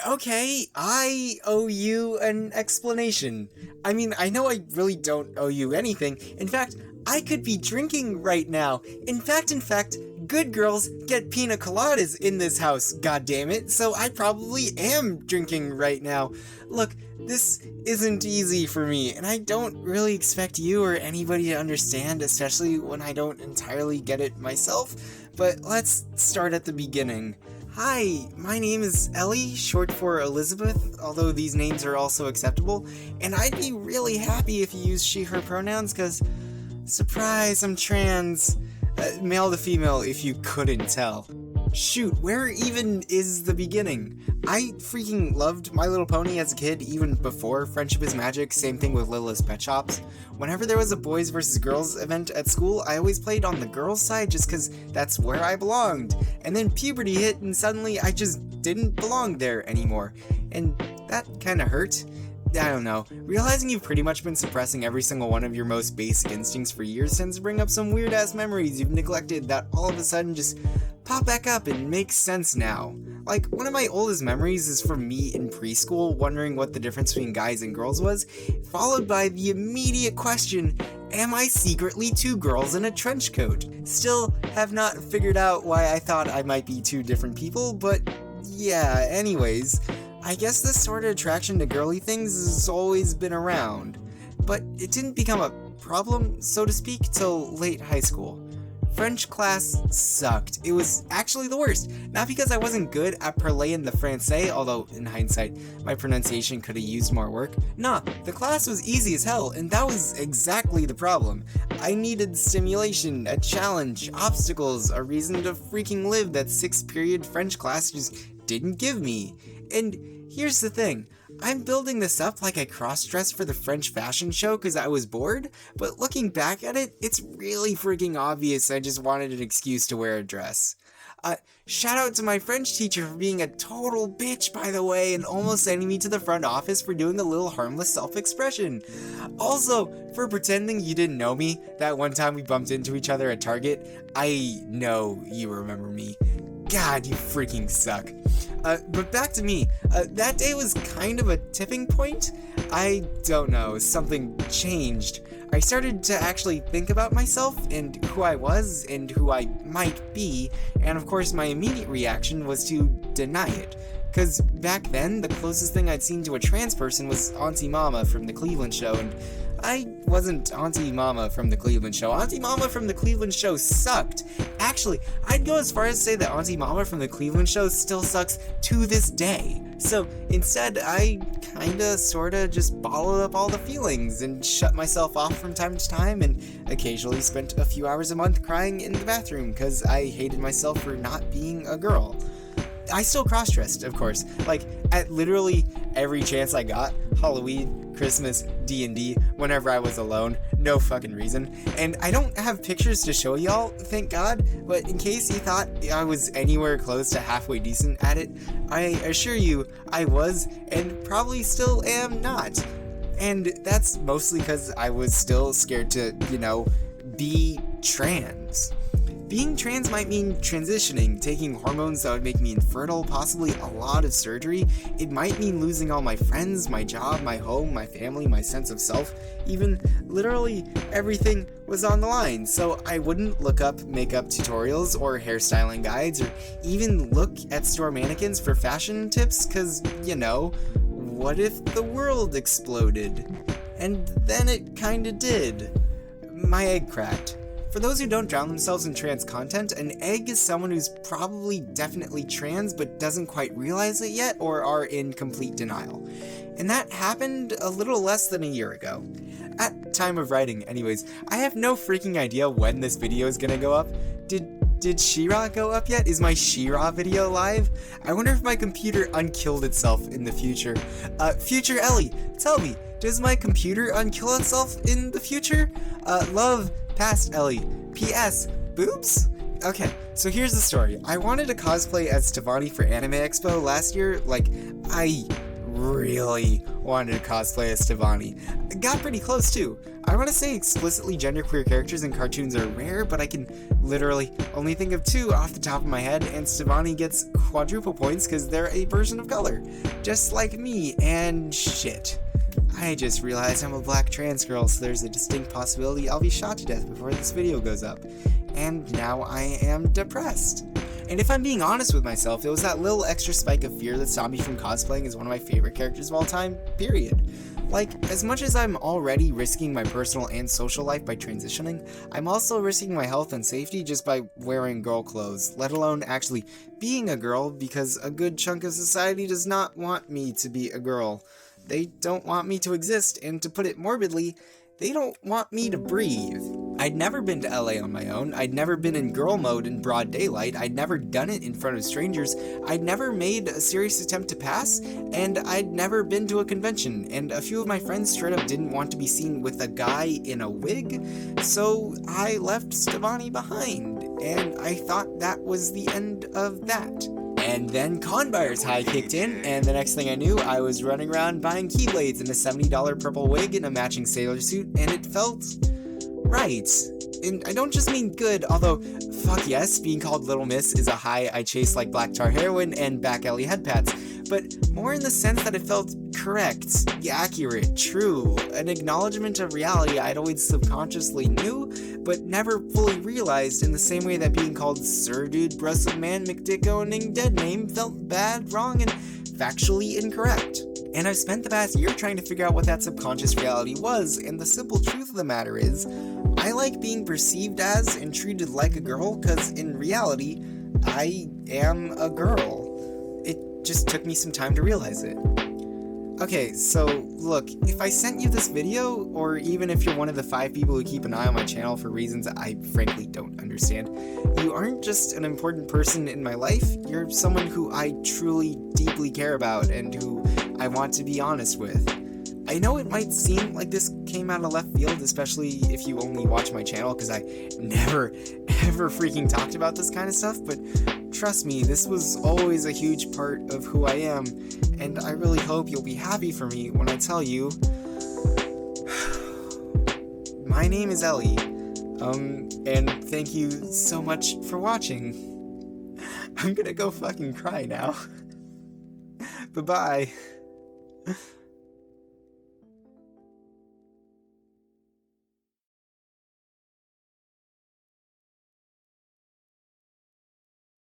Okay, I owe you an explanation. I mean, I know I really don't owe you anything. In fact, I could be drinking right now. In fact, good girls get pina coladas in this house, goddammit, so I probably am drinking right now. Look, this isn't easy for me, and I don't really expect you or anybody to understand, especially when I don't entirely get it myself, but let's start at the beginning. Hi, my name is Ellie, short for Elizabeth, although these names are also acceptable, and I'd be really happy if you use she, her pronouns, cause, surprise, I'm trans. Male to female, if you couldn't tell. Shoot, where even is the beginning? I freaking loved My Little Pony as a kid, even before Friendship is Magic, same thing with Littlest Pet Shops. Whenever there was a boys versus girls event at school, I always played on the girls' side just cause that's where I belonged. And then puberty hit and suddenly I just didn't belong there anymore. And that kinda hurt. I don't know. Realizing you've pretty much been suppressing every single one of your most basic instincts for years tends to bring up some weird-ass memories you've neglected that all of a sudden just pop back up and make sense now. Like, one of my oldest memories is from me in preschool wondering what the difference between guys and girls was, followed by the immediate question, am I secretly two girls in a trench coat? Still have not figured out why I thought I might be two different people, but yeah, anyways. I guess this sort of attraction to girly things has always been around, but it didn't become a problem, so to speak, till late high school. French class sucked. It was actually the worst. Not because I wasn't good at parler the français, although in hindsight, my pronunciation could have used more work. Nah, the class was easy as hell, and that was exactly the problem. I needed stimulation, a challenge, obstacles, a reason to freaking live that 6th-period French class just didn't give me. And here's the thing, I'm building this up like I cross-dressed for the French fashion show because I was bored, but looking back at it, it's really freaking obvious I just wanted an excuse to wear a dress. Shout out to my French teacher for being a total bitch, by the way, and almost sending me to the front office for doing a little harmless self-expression. Also, for pretending you didn't know me that one time we bumped into each other at Target. I know you remember me. God, you freaking suck. But back to me. That day was kind of a tipping point. I don't know, something changed. I started to actually think about myself and who I was and who I might be, and of course my immediate reaction was to deny it. Cause back then, the closest thing I'd seen to a trans person was Auntie Mama from the Cleveland Show, and I wasn't Auntie Mama from the Cleveland Show. Auntie Mama from the Cleveland Show sucked. Actually, I'd go as far as to say that Auntie Mama from the Cleveland Show still sucks to this day. So instead, I kinda sorta just bottled up all the feelings and shut myself off from time to time and occasionally spent a few hours a month crying in the bathroom because I hated myself for not being a girl. I still cross-dressed, of course, like, at literally every chance I got, Halloween, Christmas, D&D, whenever I was alone, no fucking reason, and I don't have pictures to show y'all, thank God, but in case you thought I was anywhere close to halfway decent at it, I assure you, I was, and probably still am not, and that's mostly because I was still scared to, be trans. Being trans might mean transitioning, taking hormones that would make me infertile, possibly a lot of surgery. It might mean losing all my friends, my job, my home, my family, my sense of self. Even literally everything was on the line, so I wouldn't look up makeup tutorials or hairstyling guides or even look at store mannequins for fashion tips, cause, what if the world exploded? And then it kinda did. My egg cracked. For those who don't drown themselves in trans content, an egg is someone who's probably definitely trans but doesn't quite realize it yet or are in complete denial. And that happened a little less than a year ago. At time of writing, anyways, I have no freaking idea when this video is gonna go up. Did She-Ra go up yet? Is my She-Ra video live? I wonder if my computer unkilled itself in the future. Future Ellie, tell me, does my computer unkill itself in the future? Love, past Ellie. P.S. Boobs? Okay, so here's the story. I wanted to cosplay as Stevani for Anime Expo last year. Like, I really wanted to cosplay as Stevani. Got pretty close too. I want to say explicitly genderqueer characters in cartoons are rare, but I can literally only think of 2 off the top of my head, and Stevani gets quadruple points because they're a person of color. Just like me, and shit. I just realized I'm a black trans girl, so there's a distinct possibility I'll be shot to death before this video goes up. And now I am depressed. And if I'm being honest with myself, it was that little extra spike of fear that stopped me from cosplaying as one of my favorite characters of all time, period. Like, as much as I'm already risking my personal and social life by transitioning, I'm also risking my health and safety just by wearing girl clothes, let alone actually being a girl, because a good chunk of society does not want me to be a girl. They don't want me to exist, and to put it morbidly, they don't want me to breathe. I'd never been to LA on my own, I'd never been in girl mode in broad daylight, I'd never done it in front of strangers, I'd never made a serious attempt to pass, and I'd never been to a convention, and a few of my friends straight up didn't want to be seen with a guy in a wig, so I left Stevani behind, and I thought that was the end of that. And then Con Buyer's High kicked in, and the next thing I knew, I was running around buying keyblades and a $70 purple wig and a matching sailor suit, and it felt right. And I don't just mean good, although, fuck yes, being called Little Miss is a high I chase like black tar heroin and back alley head pats, but more in the sense that it felt correct, accurate, true, an acknowledgement of reality I'd always subconsciously knew, but never fully realized, in the same way that being called Sir Dude Brussels Man McDick-owning Dead Name felt bad, wrong, and factually incorrect. And I've spent the past year trying to figure out what that subconscious reality was, and the simple truth of the matter is, I like being perceived as and treated like a girl, cause in reality, I am a girl. It just took me some time to realize it. Okay, so look, if I sent you this video, or even if you're one of the 5 people who keep an eye on my channel for reasons I frankly don't understand, you aren't just an important person in my life, you're someone who I truly deeply care about and who I want to be honest with. I know it might seem like this came out of left field, especially if you only watch my channel, because I never, ever freaking talked about this kind of stuff, but trust me, this was always a huge part of who I am, and I really hope you'll be happy for me when I tell you, my name is Ellie, and thank you so much for watching. I'm gonna go fucking cry now. Bye-bye.